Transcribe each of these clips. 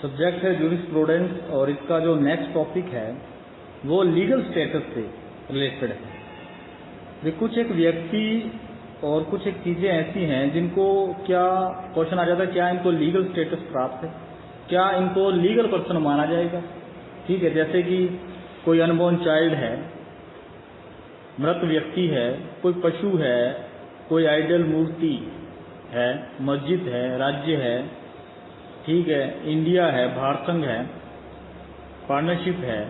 Subject है jurisprudence और इसका जो नेक्स्ट टॉपिक है वो लीगल स्टेटस से रिलेटेड है। ये कुछ एक व्यक्ति और कुछ एक चीज़ें ऐसी हैं जिनको क्या क्वेश्चन आ जाता है, क्या इनको लीगल स्टेटस प्राप्त है, क्या इनको लीगल पर्सन माना जाएगा। ठीक है, जैसे कि कोई अनबॉर्न चाइल्ड है, मृत व्यक्ति है, कोई पशु है, कोई आइडल मूर्ति है, मस्जिद है, राज्य है, ठीक है, इंडिया है, भारत संघ है, पार्टनरशिप है,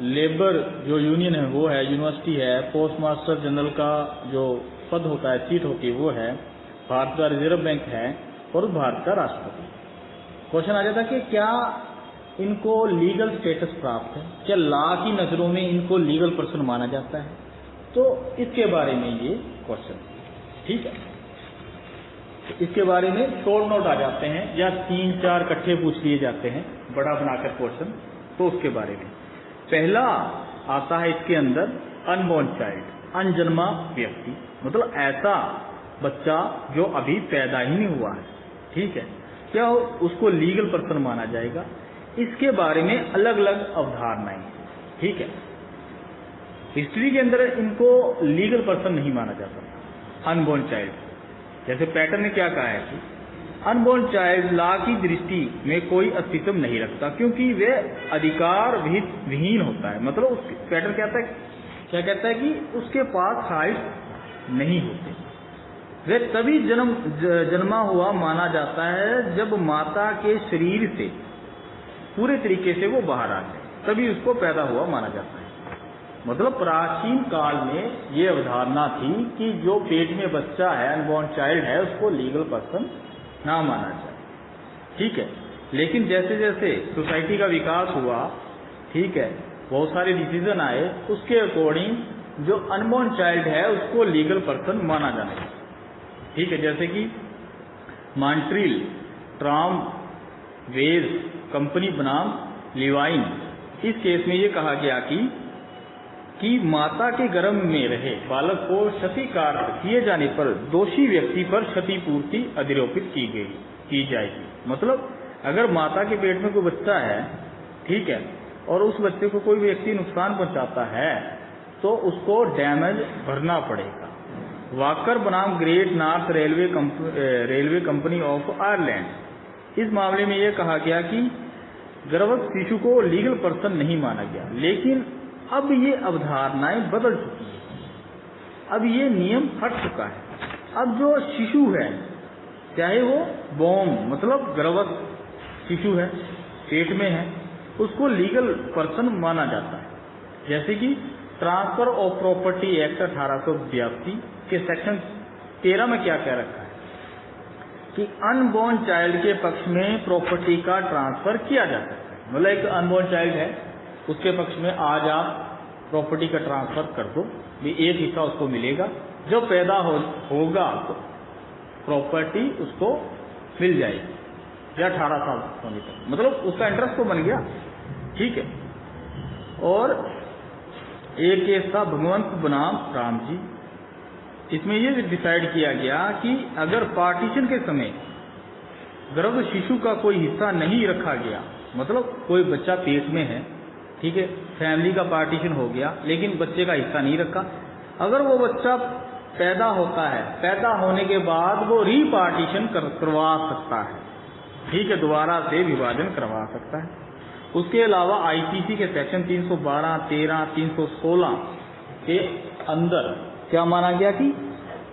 लेबर जो यूनियन है वो है, यूनिवर्सिटी है, पोस्ट मास्टर जनरल का जो पद होता है, सीट होती है वो है, भारत का रिजर्व बैंक है और भारत का राष्ट्रपति। क्वेश्चन आ जाता है कि क्या इनको लीगल स्टेटस प्राप्त है, क्या लॉ की नज़रों में इनको लीगल पर्सन माना जाता है। तो इसके बारे में ये क्वेश्चन, ठीक है, इसके बारे में शॉर्ट नोट आ जाते हैं या 3-4 इकट्ठे पूछ लिए जाते हैं बड़ा बनाकर क्वेश्चन। तो उसके बारे में पहला आता है इसके अंदर अनबॉर्न चाइल्ड, अनजन्मा व्यक्ति, मतलब ऐसा बच्चा जो अभी पैदा ही नहीं हुआ है। ठीक है, क्या उसको लीगल पर्सन माना जाएगा। इसके बारे में अलग अलग अवधारणाएं। ठीक है, हिस्ट्री के अंदर इनको लीगल पर्सन नहीं माना जाता अनबॉर्न चाइल्ड। जैसे पैटर्न ने क्या कहा है कि अनबॉर्न चाइल्ड लॉ की दृष्टि में कोई अस्तित्व नहीं रखता क्योंकि वह अधिकार विहीन होता है। मतलब उस पैटर्न क्या कहता है कि उसके पास राइट नहीं होते। वह तभी जन्मा हुआ माना जाता है जब माता के शरीर से पूरे तरीके से वो बाहर आ जाए, तभी उसको पैदा हुआ माना जाता है। मतलब प्राचीन काल में ये अवधारणा थी कि जो पेट में बच्चा है, अनबॉर्न चाइल्ड है, उसको लीगल पर्सन ना माना जाए। ठीक है, लेकिन जैसे जैसे सोसाइटी का विकास हुआ, ठीक है, बहुत सारे डिसीजन आए, उसके अकॉर्डिंग जो अनबॉर्न चाइल्ड है उसको लीगल पर्सन माना जाने लगा। ठीक है, जैसे कि मॉन्ट्रियल ट्राम वेज कंपनी बनाम लिवाइन, इस केस में ये कहा गया कि माता के गर्भ में रहे बालक को क्षतिकार किए जाने पर दोषी व्यक्ति पर क्षतिपूर्ति अधिरोपित की जाएगी। मतलब अगर माता के पेट में कोई बच्चा है, ठीक है, और उस बच्चे को कोई व्यक्ति नुकसान पहुंचाता है तो उसको डैमेज भरना पड़ेगा। वाकर बनाम great north railway company of Ireland, इस मामले में यह कहा गया कि गर्भस्थ शिशु को लीगल पर्सन नहीं माना गया। लेकिन अब ये अवधारणाएं बदल चुकी है, अब ये नियम हट चुका है। अब जो शिशु है, चाहे वो बॉर्न मतलब गर्भस्थ शिशु है, पेट में है, उसको लीगल पर्सन माना जाता है। जैसे कि ट्रांसफर ऑफ प्रॉपर्टी एक्ट 1882 के सेक्शन 13 में क्या कह रखा है कि अनबॉर्न चाइल्ड के पक्ष में प्रॉपर्टी का ट्रांसफर किया जा सकता है। मतलब एक अनबॉर्न चाइल्ड है, उसके पक्ष में आज आप प्रॉपर्टी का ट्रांसफर कर दो, भी एक हिस्सा उसको मिलेगा, जब पैदा होगा तो प्रॉपर्टी उसको मिल जाएगी या 18 साल होने तक, मतलब उसका इंटरेस्ट तो बन गया। ठीक है, और एक केस था भगवंत बनाम राम जी, इसमें यह डिसाइड किया गया कि अगर पार्टीशन के समय गर्भ शिशु का कोई हिस्सा नहीं रखा गया, मतलब कोई बच्चा पेट में है, ठीक है, फैमिली का पार्टीशन हो गया लेकिन बच्चे का हिस्सा नहीं रखा, अगर वो बच्चा पैदा होता है, पैदा होने के बाद वो रीपार्टीशन करवा सकता है। ठीक है, दोबारा से विभाजन करवा सकता है। उसके अलावा आईपीसी के सेक्शन 312, 13, 316 के अंदर क्या माना गया कि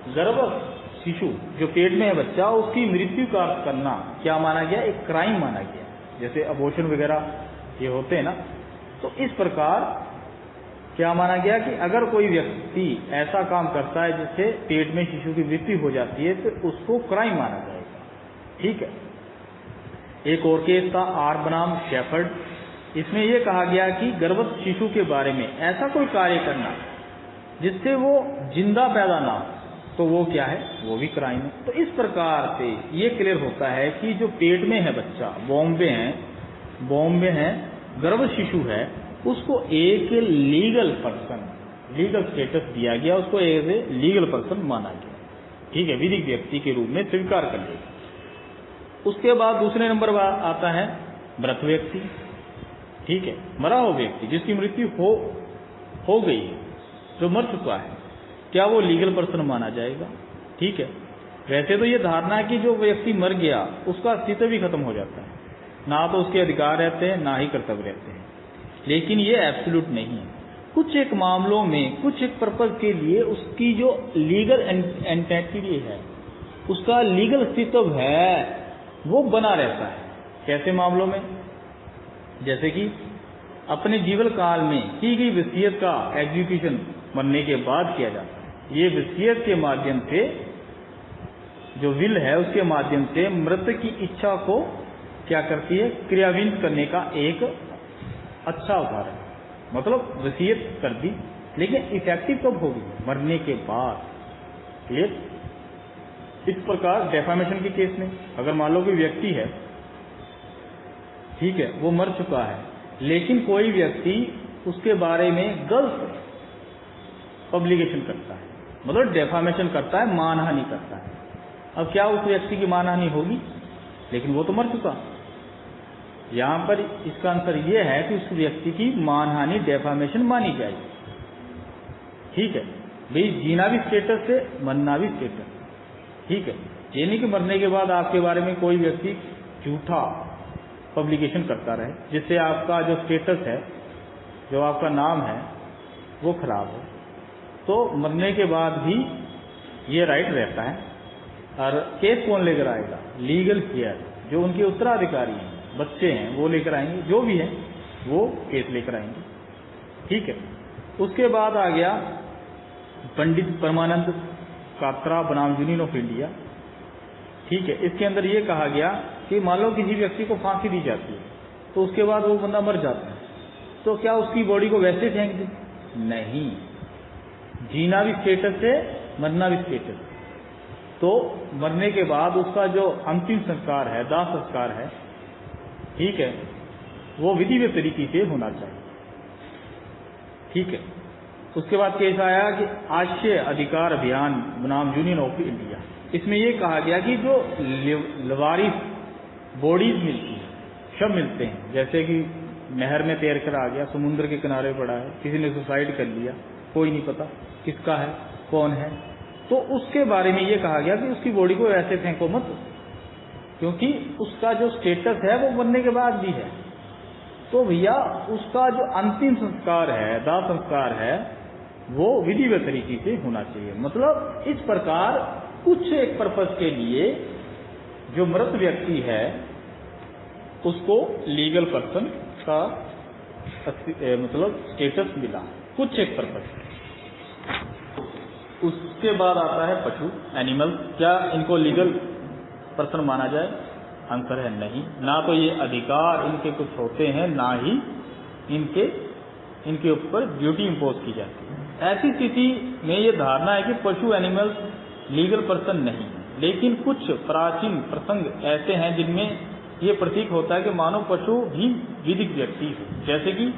गर्भस्थ शिशु जो पेट में है बच्चा, उसकी मृत्यु का करना क्या माना गया, एक क्राइम माना गया। जैसे अबॉर्शन वगैरह ये होते हैं ना, तो इस प्रकार क्या माना गया कि अगर कोई व्यक्ति ऐसा काम करता है जिससे पेट में शिशु की मृत्यु हो जाती है तो उसको क्राइम माना जाएगा। ठीक है, एक और केस था आर बनाम शेफर्ड, इसमें यह कहा गया कि गर्भस्थ शिशु के बारे में ऐसा कोई कार्य करना जिससे वो जिंदा पैदा ना हो तो वो क्या है, वो भी क्राइम है। तो इस प्रकार से ये क्लियर होता है कि जो पेट में है बच्चा, बॉम्बे है, गर्भस्थ शिशु है, उसको एक लीगल पर्सन, लीगल स्टेटस दिया गया, उसको एज ए लीगल पर्सन माना गया। ठीक है, विधिक व्यक्ति के रूप में स्वीकार कर लिया। उसके बाद दूसरे नंबर पर आता है मृत व्यक्ति, ठीक है, मरा हुआ व्यक्ति जिसकी मृत्यु हो गई है, जो मर चुका है, क्या वो लीगल पर्सन माना जाएगा? ठीक है। वैसे तो ये धारणा है कि जो व्यक्ति मर गया उसका अस्तित्व भी खत्म हो जाता है, ना तो उसके अधिकार रहते हैं ना ही कर्तव्य रहते हैं, लेकिन ये एब्सोल्यूट नहीं है। कुछ एक मामलों में, कुछ एक पर्पज के लिए उसकी जो लीगल एंटिटी है, उसका लीगल अस्तित्व है, वो बना रहता है। कैसे मामलों में? जैसे कि अपने जीवन काल में की गई वसीयत का एग्जीक्यूशन मरने के बाद किया जाता है। ये वसीयत के माध्यम से, जो विल है उसके माध्यम से मृतक की इच्छा को क्या करती है? क्रियान्वित करने का एक अच्छा उदाहरण। मतलब वसीयत कर दी, लेकिन इफेक्टिव कब होगी? मरने के बाद। क्लियर? इस प्रकार डेफामेशन के केस में अगर मान लो कोई व्यक्ति है, ठीक है, वो मर चुका है, लेकिन कोई व्यक्ति उसके बारे में गलत पब्लिकेशन करता है, मतलब डेफामेशन करता है, मानहानि करता है। अब क्या उस व्यक्ति की मानहानि होगी? लेकिन वो तो मर चुका। यहां पर इसका आंसर ये है कि उस व्यक्ति की मानहानि डेफामेशन मानी जाएगी। ठीक है भाई, जीना भी स्टेटस है, मरना भी स्टेटस है। ठीक है, ये नहीं कि मरने के बाद आपके बारे में कोई व्यक्ति झूठा पब्लिकेशन करता रहे, जिससे आपका जो स्टेटस है, जो आपका नाम है, वो खराब हो। तो मरने के बाद भी ये राइट रहता है। और केस कौन लेकर आएगा? लीगल केयर, जो उनके उत्तराधिकारी हैं, बच्चे हैं, वो लेकर आएंगे, जो भी है वो केस लेकर आएंगे। ठीक है, उसके बाद आ गया पंडित परमानंद कात्रा बनाम यूनियन ऑफ इंडिया। ठीक है, इसके अंदर ये कहा गया कि मान लो किसी व्यक्ति को फांसी दी जाती है, तो उसके बाद वो बंदा मर जाता है, तो क्या उसकी बॉडी को वैसे फेंक दें? नहीं, जीना भी स्टेटस है, मरना भी स्टेटस है। तो मरने के बाद उसका जो अंतिम संस्कार है, दाह संस्कार है, ठीक है, वो विधिवत तरीके से होना चाहिए। ठीक है, उसके बाद केस आया कि आश्रय अधिकार अभियान बनाम यूनियन ऑफ इंडिया। इसमें यह कहा गया कि जो लवारिस बॉडीज मिलती है, शव मिलते हैं, जैसे कि नहर में तैर कर आ गया, समुद्र के किनारे पड़ा है, किसी ने सुसाइड कर लिया, कोई नहीं पता किसका है, कौन है, तो उसके बारे में ये कहा गया कि उसकी बॉडी को ऐसे फेंको मत, क्योंकि उसका जो स्टेटस है वो मरने के बाद भी है। तो भैया उसका जो अंतिम संस्कार है, दाह संस्कार है, वो विधिवत तरीके से होना चाहिए। मतलब इस प्रकार कुछ एक पर्पस के लिए जो मृत व्यक्ति है उसको लीगल पर्सन का मतलब स्टेटस मिला, कुछ एक पर्पस। उसके बाद आता है पशु, एनिमल। क्या इनको लीगल पर्सन माना जाए? आंसर है नहीं। ना तो ये अधिकार इनके कुछ होते हैं, ना ही इनके ऊपर ड्यूटी इंपोज की जाती है। ऐसी स्थिति में ये धारणा है कि पशु एनिमल्स लीगल पर्सन नहीं है, लेकिन कुछ प्राचीन प्रसंग ऐसे हैं जिनमें ये प्रतीक होता है कि मानव पशु भी विधिक व्यक्ति है। जैसे कि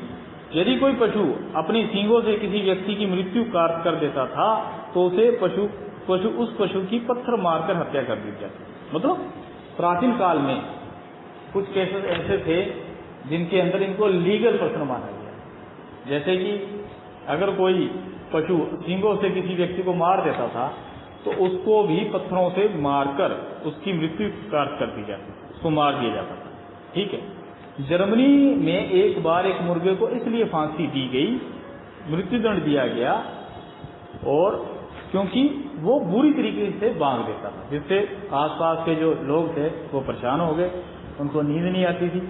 यदि कोई पशु अपने सींगों से किसी व्यक्ति की मृत्यु कर देता था, तो उसे उस पशु की पत्थर मारकर हत्या कर दी जाती। मतलब प्राचीन काल में कुछ केसेस ऐसे थे जिनके अंदर इनको लीगल पर्सन माना गया। जैसे कि अगर कोई पशु सींगों से किसी व्यक्ति को मार देता था, तो उसको भी पत्थरों से मारकर उसकी मृत्यु कर दी जाती, उसको मार दिया जाता था। ठीक है, जर्मनी में एक बार एक मुर्गे को इसलिए फांसी दी गई, मृत्युदंड दिया गया, और क्योंकि वो बुरी तरीके से बांध देता था, जिससे आसपास के जो लोग थे वो परेशान हो गए, उनको नींद नहीं आती थी।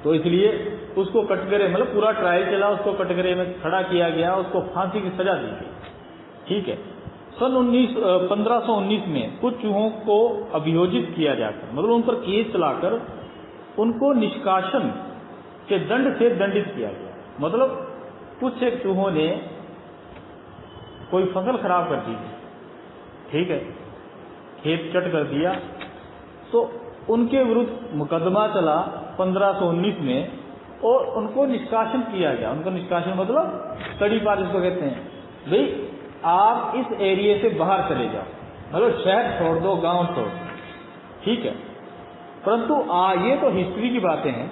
तो इसलिए उसको कटघरे, मतलब पूरा ट्रायल चला, उसको कटघरे में खड़ा किया गया, उसको फांसी की सजा दी गई। ठीक है, सन 1519 में कुछ चूहों को अभियोजित किया जाकर, मतलब उन पर केस चलाकर उनको निष्कासन के दंड से दंडित किया गया। मतलब कुछ एक चूहों ने कोई फसल खराब कर दी, ठीक है, खेत चट कर दिया, तो उनके विरुद्ध मुकदमा चला 1519 में, और उनको निष्कासन किया गया। उनको निष्कासन मतलब कड़ी बात इसको कहते हैं, भाई आप इस एरिया से बाहर चले जाओ, मतलब शहर छोड़ दो, गांव छोड़ दो। ठीक है, परंतु ये तो हिस्ट्री की बातें हैं,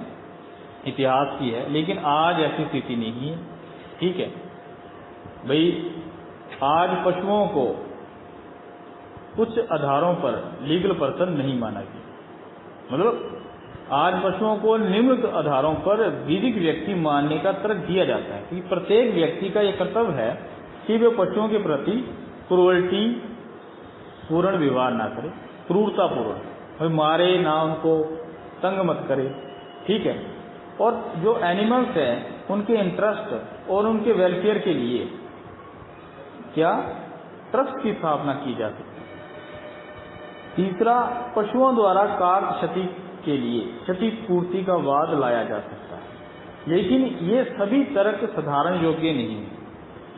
इतिहास की है, लेकिन आज ऐसी स्थिति नहीं है। ठीक है भाई, आज पशुओं को कुछ आधारों पर लीगल पर्सन नहीं माना गया। मतलब आज पशुओं को निम्न आधारों पर विधिक व्यक्ति मानने का तर्क दिया जाता है कि प्रत्येक व्यक्ति का यह कर्तव्य है कि वे पशुओं के प्रति क्रूरल्टी पूर्ण व्यवहार ना करे, क्रूरतापूर्ण मारे ना, उनको तंग मत करे। ठीक है, और जो एनिमल्स हैं उनके इंटरेस्ट और उनके वेलफेयर के लिए क्या ट्रस्ट की स्थापना की जा सकती है। तीसरा, पशुओं द्वारा कार क्षति के लिए क्षतिपूर्ति का वाद लाया जा सकता है, लेकिन ये सभी तर्क साधारण योग्य नहीं है,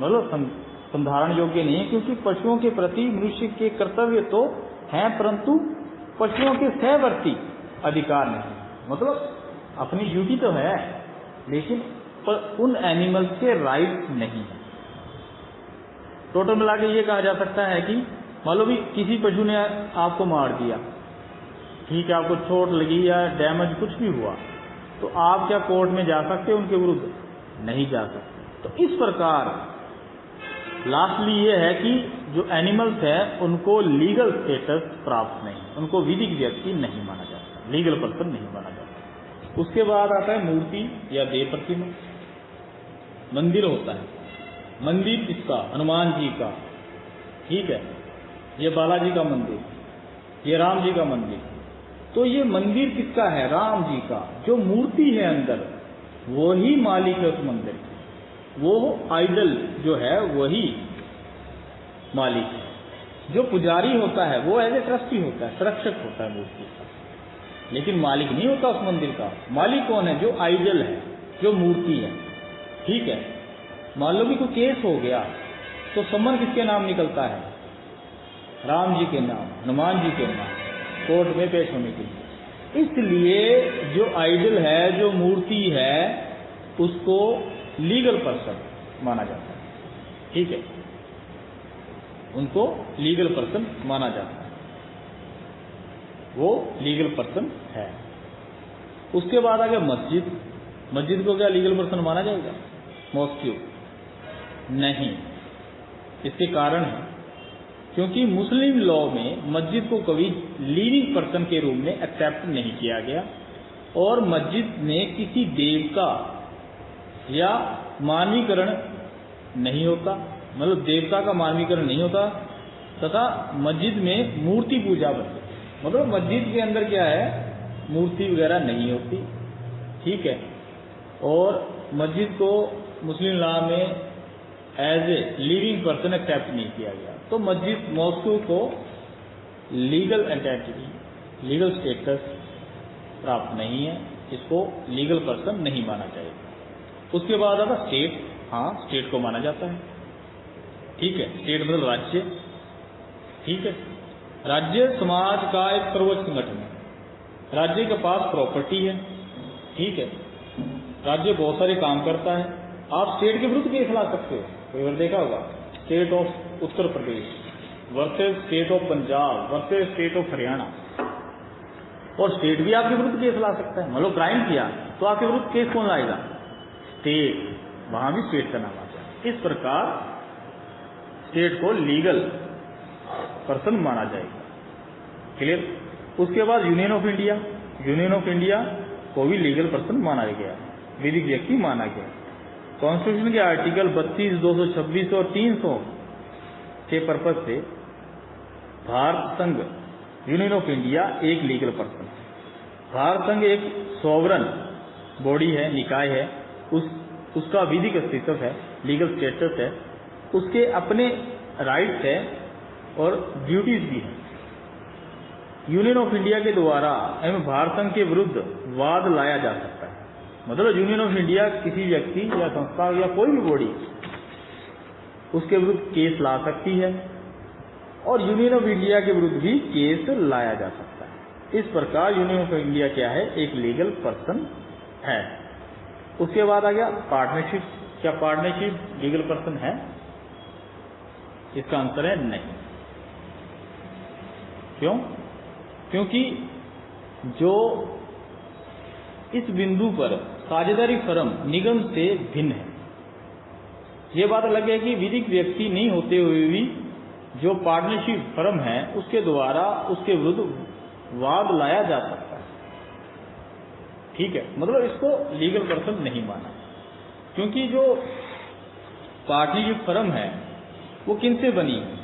मतलब संधारण योग्य नहीं है, क्योंकि पशुओं के प्रति मनुष्य के कर्तव्य तो हैं, परंतु पशुओं के सहवर्ती अधिकार नहीं। मतलब अपनी ड्यूटी तो है, लेकिन उन एनिमल्स के राइट्स नहीं है। टोटल मिला के ये कहा जा सकता है कि मान लो भी किसी पशु ने आपको मार दिया, ठीक है, आपको चोट लगी या डैमेज कुछ भी हुआ, तो आप क्या कोर्ट में जा सकते, उनके विरुद्ध नहीं जा सकते। तो इस प्रकार लास्टली ये है कि जो एनिमल्स है उनको लीगल स्टेटस प्राप्त नहीं, उनको विधिक व्यक्ति नहीं माना जाता, लीगल पर्सन नहीं माना जाता। उसके बाद आता है मूर्ति या देव प्रतिमा। मंदिर होता है, मंदिर किसका? हनुमान जी का। ठीक है, ये बालाजी का मंदिर, ये राम जी का मंदिर। तो ये मंदिर किसका है? राम जी का। जो मूर्ति है अंदर वो ही मालिक है उस मंदिर का, वो आइडल जो है वही मालिक है। जो पुजारी होता है वो एज ए ट्रस्टी होता है, संरक्षक होता है मूर्ति का, लेकिन मालिक नहीं होता उस मंदिर का। मालिक कौन है? जो आइडल है, जो मूर्ति है। ठीक है, मान लो भी कोई केस हो गया तो सम्मन किसके नाम निकलता है? राम जी के नाम, हनुमान जी के नाम, कोर्ट में पेश होने के लिए। इसलिए जो आइडल है, जो मूर्ति है, उसको लीगल पर्सन माना जाता है। ठीक है, उनको लीगल पर्सन माना जाता है, वो लीगल पर्सन है। उसके बाद आ गया मस्जिद। मस्जिद को क्या लीगल पर्सन माना जाएगा? मॉस्क्यू नहीं। इसके कारण है क्योंकि मुस्लिम लॉ में मस्जिद को कभी लिविंग पर्सन के रूप में एक्सेप्ट नहीं किया गया, और मस्जिद में किसी देवता या मानवीकरण नहीं होता, मतलब देवता का मानवीकरण नहीं होता, तथा मस्जिद में मूर्ति पूजा बनती है। मतलब मस्जिद के अंदर क्या है, मूर्ति वगैरह नहीं होती। ठीक है, और मस्जिद को मुस्लिम लॉ में as a living person accept नहीं किया गया। तो मस्जिद मॉस्क्यू को लीगल एंटिटी, लीगल स्टेटस प्राप्त नहीं है, इसको लीगल पर्सन नहीं माना जाएगा। उसके बाद आता स्टेट। हाँ, स्टेट को माना जाता है। ठीक है, स्टेट मतलब राज्य। ठीक है, राज्य समाज का एक सर्वोच्च संगठन है। राज्य के पास प्रॉपर्टी है। ठीक है, राज्य बहुत सारे काम करता है। आप स्टेट के विरुद्ध केस ला सकते हो। कोई बार देखा होगा, state of Uttar Pradesh versus state of Punjab versus state of Haryana, और स्टेट भी आपके विरुद्ध केस ला सकता है। मतलब क्राइम किया तो आपके विरुद्ध केस कौन लाएगा? स्टेट। वहां भी स्टेट का नाम आता है। इस प्रकार स्टेट को लीगल पर्सन माना जाएगा। क्लियर? उसके बाद union of India. Union of India को भी लीगल पर्सन माना गया, विधिक व्यक्ति माना गया। कॉन्स्टिट्यूशन के आर्टिकल 32, 226 और 300 के पर्पज से भारत संघ, यूनियन ऑफ इंडिया एक लीगल पर्सन है। भारत संघ एक सॉवरन बॉडी है, निकाय है, उसका विधिक अस्तित्व है, लीगल स्टेटस है, उसके अपने राइट्स है और ड्यूटीज भी है। यूनियन ऑफ इंडिया के द्वारा एवं भारत संघ के विरुद्ध वाद लाया जा सकता है। मतलब यूनियन ऑफ इंडिया किसी व्यक्ति या संस्था या कोई भी बॉडी उसके विरुद्ध केस ला सकती है, और यूनियन ऑफ इंडिया के विरुद्ध भी केस लाया जा सकता है। इस प्रकार यूनियन ऑफ इंडिया क्या है? एक लीगल पर्सन है। उसके बाद आ गया पार्टनरशिप। क्या पार्टनरशिप लीगल पर्सन है? इसका आंसर है नहीं। क्यों? क्योंकि जो इस बिंदु पर साझेदारी फर्म निगम से भिन्न है। ये बात अलग है कि विधिक व्यक्ति नहीं होते हुए भी जो पार्टनरशिप फर्म है उसके द्वारा उसके विरुद्ध वाद लाया जा सकता है। ठीक है, मतलब इसको लीगल पर्सन नहीं माना, क्योंकि जो पार्टनरशिप फर्म है वो किनसे बनी है?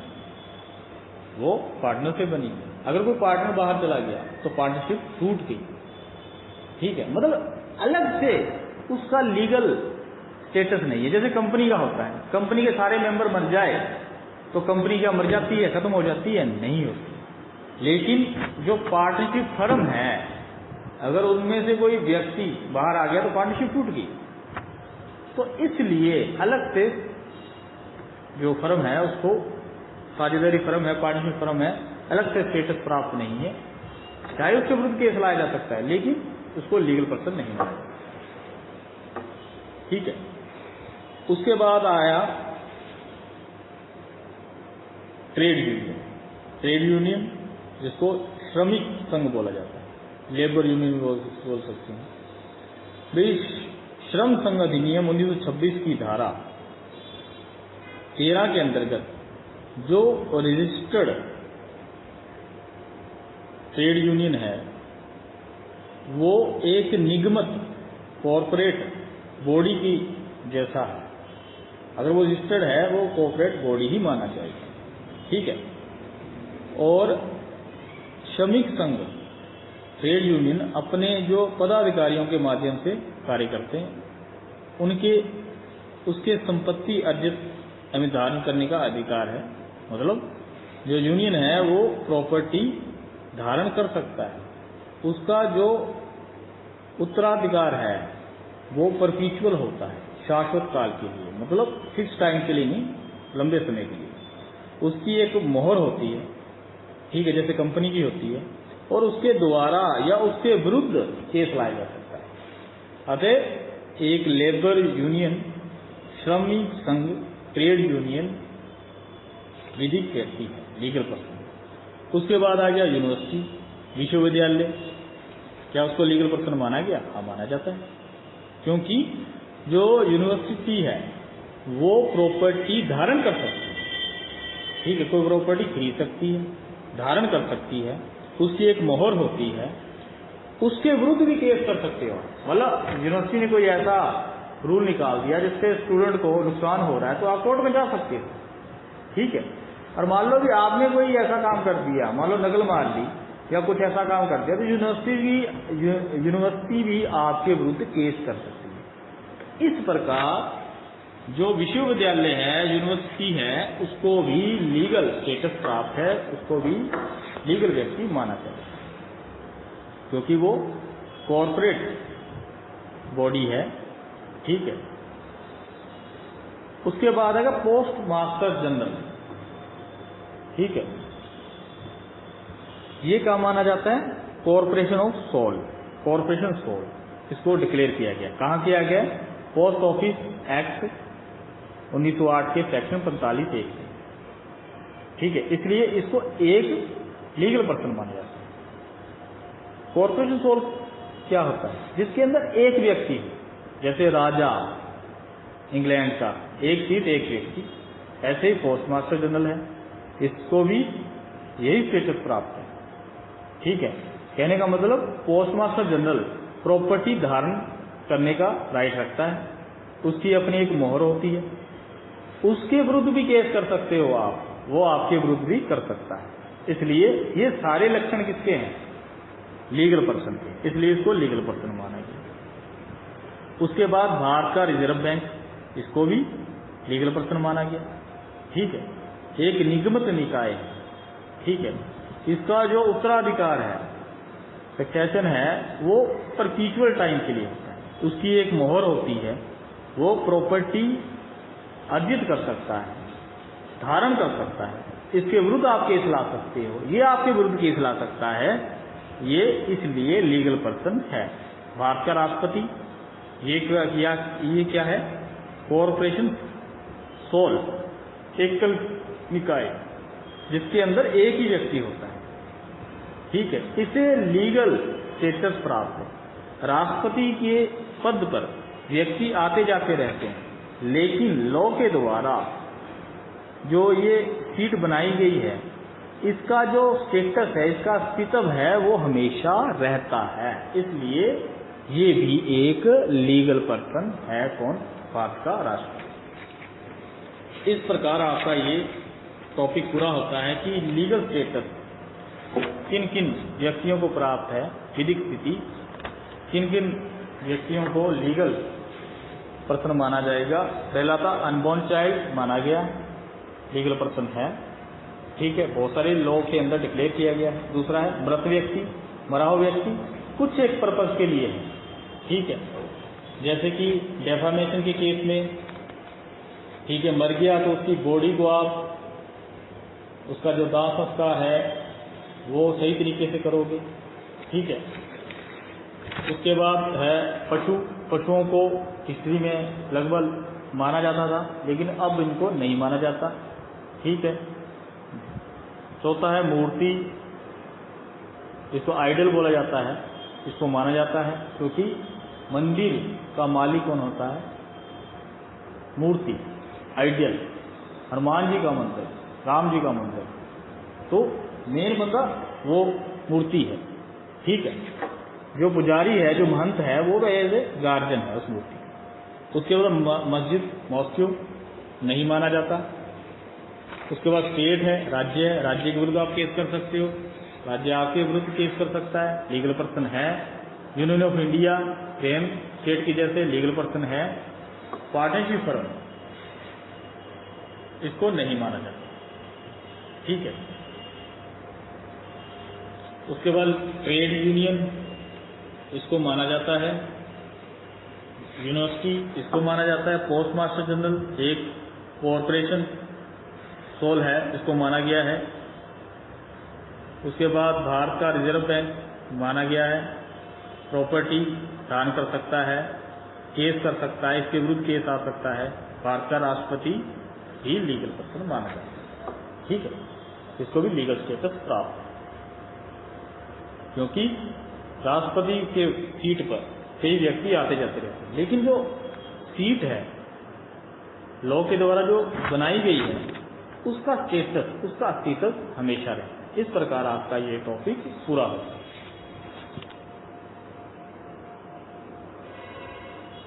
वो पार्टनर से बनी है। अगर कोई पार्टनर बाहर चला गया तो पार्टनरशिप टूट गई। ठीक है, मतलब अलग से उसका लीगल स्टेटस नहीं है। जैसे कंपनी का होता है, कंपनी के सारे मेंबर मर जाए तो कंपनी क्या मर जाती है, खत्म हो जाती है? नहीं होती। लेकिन जो पार्टनरशिप फर्म है, अगर उनमें से कोई व्यक्ति बाहर आ गया तो पार्टनरशिप टूट गई। तो इसलिए अलग से जो फर्म है उसको, साझेदारी फर्म है, पार्टनरशिप फर्म है, अलग से स्टेटस प्राप्त नहीं है। चाहे उसके विरुद्ध केस लाया जा सकता है लेकिन उसको लीगल पर्सन नहीं माना जाता। ठीक है, उसके बाद आया ट्रेड यूनियन। ट्रेड यूनियन जिसको श्रमिक संघ बोला जाता है, लेबर यूनियन बोल सकते हैं। भाई श्रम संघ अधिनियम 1926 की धारा 13 के अंतर्गत जो रजिस्टर्ड ट्रेड यूनियन है वो एक निगमित कॉरपोरेट बॉडी की जैसा है। अगर वो रजिस्टर्ड है वो कॉरपोरेट बॉडी ही माना जाएगा। ठीक है, और श्रमिक संघ ट्रेड यूनियन अपने जो पदाधिकारियों के माध्यम से कार्य करते हैं, उसके संपत्ति अर्जित धारण करने का अधिकार है। मतलब जो यूनियन है वो प्रॉपर्टी धारण कर सकता है, उसका जो उत्तराधिकार है वो परपीचुअल होता है, शाश्वत काल के लिए, मतलब फिक्स टाइम के लिए नहीं, लंबे समय के लिए। उसकी एक मोहर होती है, ठीक है, जैसे कंपनी की होती है, और उसके द्वारा या उसके विरुद्ध केस लाया जा सकता है। अतः एक लेबर यूनियन, श्रमिक संघ, ट्रेड यूनियन विधिक व्यक्ति है, लीगल पर्सन। उसके बाद आ गया यूनिवर्सिटी, विश्वविद्यालय। क्या उसको लीगल पर्सन माना गया? हाँ, माना जाता है, क्योंकि जो यूनिवर्सिटी है वो प्रॉपर्टी धारण कर सकती है। ठीक है, कोई प्रॉपर्टी खरीद सकती है, धारण कर सकती है, उसकी एक मोहर होती है, उसके विरुद्ध भी केस कर सकते हो। मतलब यूनिवर्सिटी ने कोई ऐसा रूल निकाल दिया जिससे स्टूडेंट को नुकसान हो रहा है तो आप कोर्ट में जा सकते हो। ठीक है, और मान लो भी आपने कोई ऐसा काम कर दिया, मान लो नकल मार ली या कुछ ऐसा काम कर दिया, तो यूनिवर्सिटी भी आपके विरुद्ध केस कर सकती है। इस प्रकार जो विश्वविद्यालय है, यूनिवर्सिटी है, उसको भी लीगल स्टेटस प्राप्त है, उसको भी लीगल व्यक्ति माना जाता है, क्योंकि वो कॉर्पोरेट बॉडी है। ठीक है, उसके बाद आएगा पोस्ट मास्टर जनरल। ठीक है, ये क्या माना जाता है? Corporation of soul, corporation soul, इसको डिक्लेयर किया गया। कहाँ किया गया? पोस्ट ऑफिस एक्ट 1908 के सेक्शन 45(1). ठीक है, इसलिए इसको एक लीगल पर्सन माना जाता है। कॉर्पोरेशन सोल क्या होता है? जिसके अंदर एक व्यक्ति है, जैसे राजा इंग्लैंड का, एक सीट एक व्यक्ति, ऐसे ही पोस्ट मास्टर जनरल है, इसको भी यही स्टेटस प्राप्त है। ठीक है, कहने का मतलब पोस्ट मास्टर जनरल प्रॉपर्टी धारण करने का राइट रखता है, उसकी अपनी एक मोहर होती है, उसके विरुद्ध भी केस कर सकते हो आप, वो आपके विरुद्ध भी कर सकता है। इसलिए ये सारे लक्षण किसके हैं? लीगल पर्सन के, इसलिए इसको लीगल पर्सन माना गया। उसके बाद भारत का रिजर्व बैंक, इसको भी लीगल पर्सन माना गया। ठीक है, एक निगमित निकाय है। ठीक है, इसका जो उत्तराधिकार है, सक्सेशन है, वो परपीचुअल टाइम के लिए होता है, उसकी एक मोहर होती है, वो प्रॉपर्टी अर्जित कर सकता है, धारण कर सकता है, इसके विरुद्ध आप केस ला सकते हो, ये आपके विरुद्ध केस ला सकता है, ये इसलिए लीगल पर्सन है। भारत का राष्ट्रपति, ये क्या है? कॉर्पोरेशन सोल, एकल निकाय, जिसके अंदर एक ही व्यक्ति होता है। ठीक है, इसे लीगल स्टेटस प्राप्त है। राष्ट्रपति के पद पर व्यक्ति आते जाते रहते हैं, लेकिन लॉ के द्वारा जो ये सीट बनाई गई है, इसका जो स्टेटस है, इसका अस्तित्व है, वो हमेशा रहता है। इसलिए ये भी एक लीगल पर्सन है। कौन? भारत का राष्ट्रपति। इस प्रकार आपका ये टॉपिक पूरा होता है कि लीगल स्टेटस किन किन व्यक्तियों को प्राप्त है, विधिक स्थिति किन किन व्यक्तियों को लीगल पर्सन माना जाएगा। पहला था अनबॉर्न चाइल्ड माना गया, लीगल पर्सन है, ठीक है, बहुत सारे लॉ के अंदर डिक्लेयर किया गया है। दूसरा है मृत व्यक्ति, मरा हुआ व्यक्ति, कुछ एक पर्पज के लिए है, ठीक है, जैसे कि डेफामेशन के केस में, ठीक है, मर गया तो उसकी बॉडी को आप, उसका जो दाह संस्कार है वो सही तरीके से करोगे, ठीक है। उसके बाद है पशुओं को हिस्ट्री में लगभग माना जाता था, लेकिन अब इनको नहीं माना जाता, ठीक है। चौथा है मूर्ति, इसको आइडल बोला जाता है, इसको माना जाता है, क्योंकि मंदिर का मालिक कौन होता है? मूर्ति, आइडियल। हनुमान जी का मंदिर, राम जी का मंदिर, तो मेन बंदा वो मूर्ति है, ठीक है। जो पुजारी है, जो महंत है, वो एज ए गार्जियन है उस मूर्ति का। उसके बाद मस्जिद, मॉस्क्यू नहीं माना जाता। उसके बाद स्टेट है, राज्य है, राज्य के विरुद्ध आप केस कर सकते हो, राज्य आपके विरुद्ध केस कर सकता है, लीगल पर्सन है। Union of India same state की जैसे लीगल पर्सन है। पार्टनरशिप फर्म, इसको नहीं माना जाता, ठीक है। उसके बाद ट्रेड यूनियन, इसको माना जाता है। यूनिवर्सिटी, इसको माना जाता है। पोस्ट मास्टर जनरल, एक कॉरपोरेशन सोल है, इसको माना गया है। उसके बाद भारत का रिजर्व बैंक माना गया है। प्रॉपर्टी दान कर सकता है, केस कर सकता है, इसके विरुद्ध केस आ सकता है। भारत का राष्ट्रपति ही लीगल पर्सन माना जाता है, ठीक है, इसको भी लीगल स्टेटस प्राप्त है, क्योंकि राष्ट्रपति के सीट पर कई व्यक्ति आते जाते रहते हैं, लेकिन जो सीट है लॉ के द्वारा जो बनाई गई है, उसका स्टेटस, उसका अस्तित्व हमेशा रहे। इस प्रकार आपका ये टॉपिक पूरा होता है।